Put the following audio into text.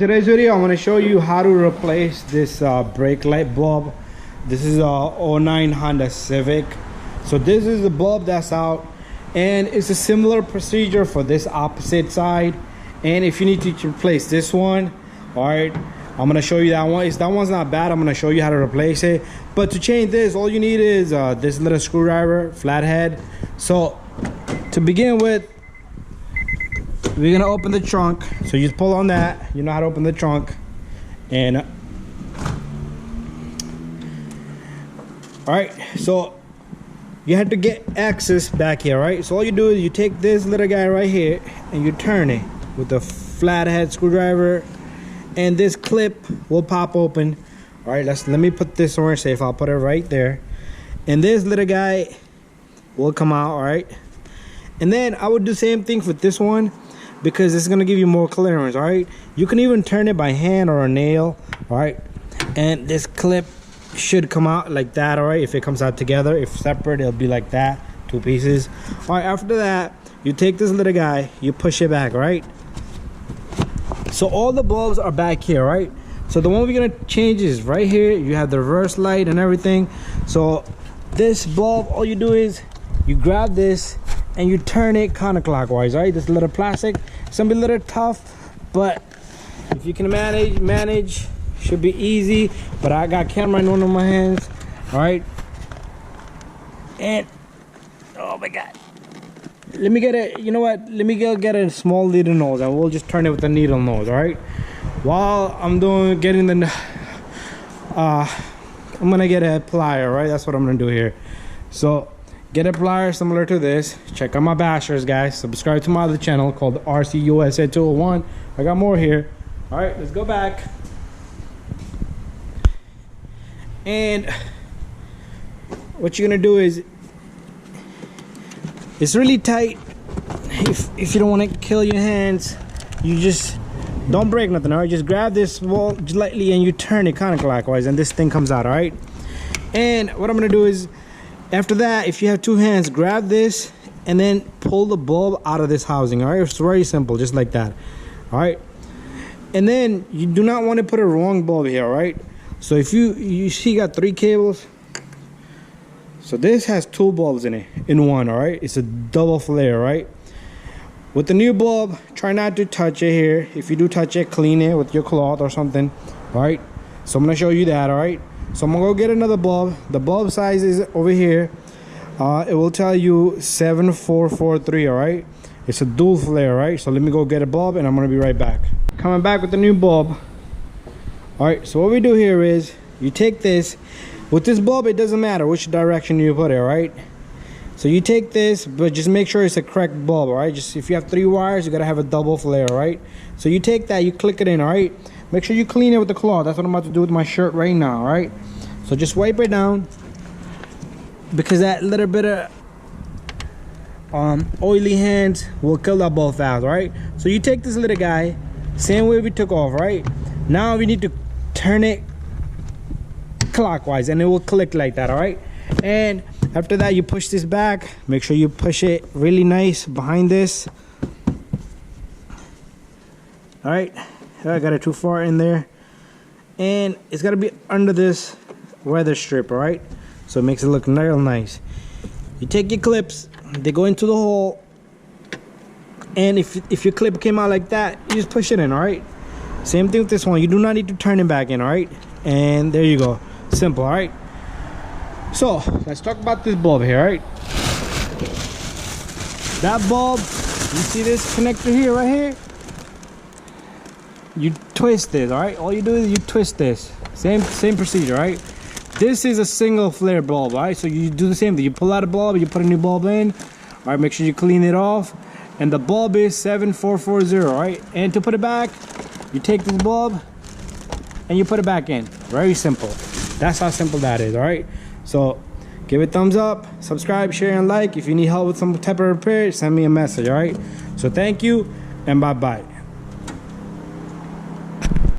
Today's video, I'm going to show you how to replace this brake light bulb. This is a 09 Honda Civic. So this is the bulb that's out, and it's a similar procedure for this opposite side. And if you need to replace this one, all right, I'm going to show you that one. That one's not bad. I'm going to show you how to replace it. But to change this, all you need is this little screwdriver, flathead. So to begin with, we're gonna open the trunk. So you just pull on that. You know how to open the trunk. And all right, so you have to get access back here, right? So all you do is you take this little guy right here and you turn it with the flathead screwdriver, and this clip will pop open. All right, let me put this somewhere safe. I'll put it right there, and this little guy will come out. All right, and then I would do the same thing for this one, because it's going to give you more clearance. All right, you can even turn it by hand or a nail. All right, and this clip should come out like that. All right, if it comes out together. If separate, it'll be like that, two pieces. All right, after that, you take this little guy, you push it back. Right, so all the bulbs are back here. Right, so the one we're going to change is right here. You have the reverse light and everything. So this bulb, all you do is you grab this and you turn it counterclockwise. Right, this little plastic, it's gonna be a little tough, but if you can manage, should be easy. But I got camera in one of my hands. All right, and oh my god, let me get a, you know what, let me get a small needle nose, and we'll just turn it with the needle nose. All right, while I'm getting the I'm gonna get a plier. Right, that's what I'm gonna do here. So get a plier similar to this. Check out my bashers, guys. Subscribe to my other channel called RCUSA 201. I got more here. All right, let's go back. And what you're gonna do is, it's really tight. If you don't want to kill your hands, you just don't break nothing. All right, just grab this wall just lightly and you turn it counterclockwise, and this thing comes out. All right, and what I'm gonna do is, after that, if you have two hands, grab this and then pull the bulb out of this housing. All right, it's very simple, just like that. All right, and then you do not want to put a wrong bulb here. All right, so if you see, you got 3 cables. So this has 2 bulbs in it in one. All right, it's a double flare. Right, with the new bulb, try not to touch it here. If you do touch it, clean it with your cloth or something. All right, so I'm gonna show you that. All right, so I'm gonna go get another bulb. The bulb size is over here. It will tell you 7443. All right, it's a dual flare. Right, so let me go get a bulb and I'm gonna be right back. Coming back with the new bulb. All right, so what we do here is you take this. With this bulb, it doesn't matter which direction you put it. All right, so you take this, but just make sure it's a correct bulb. All right, just if you have 3 wires, you gotta have a double flare. All right, so you take that, you click it in. All right, make sure you clean it with the cloth. That's what I'm about to do with my shirt right now. All right, so just wipe it down, because that little bit of oily hands will kill that bulb fast. All right, so you take this little guy, same way we took off. Right, now we need to turn it clockwise and it will click like that. All right, and after that, you push this back. Make sure you push it really nice behind this. All right, I got it too far in there, and it's got to be under this weather strip. All right, so it makes it look real nice. You take your clips, they go into the hole, and if your clip came out like that, you just push it in. All right, same thing with this one. You do not need to turn it back in. All right, and there you go, simple. All right, so let's talk about this bulb here. All right, that bulb, you see this connector here, right here, you twist this. All right, all you do is you twist this, same procedure. All right, this is a single flare bulb. All right, so you do the same thing. You pull out a bulb, you put a new bulb in. All right, make sure you clean it off, and the bulb is 7440. All right, and to put it back, you take this bulb and you put it back in. Very simple. That's how simple that is. All right, so give it a thumbs up, subscribe, share, and like. If you need help with some type of repair, send me a message. All right, so thank you and bye bye.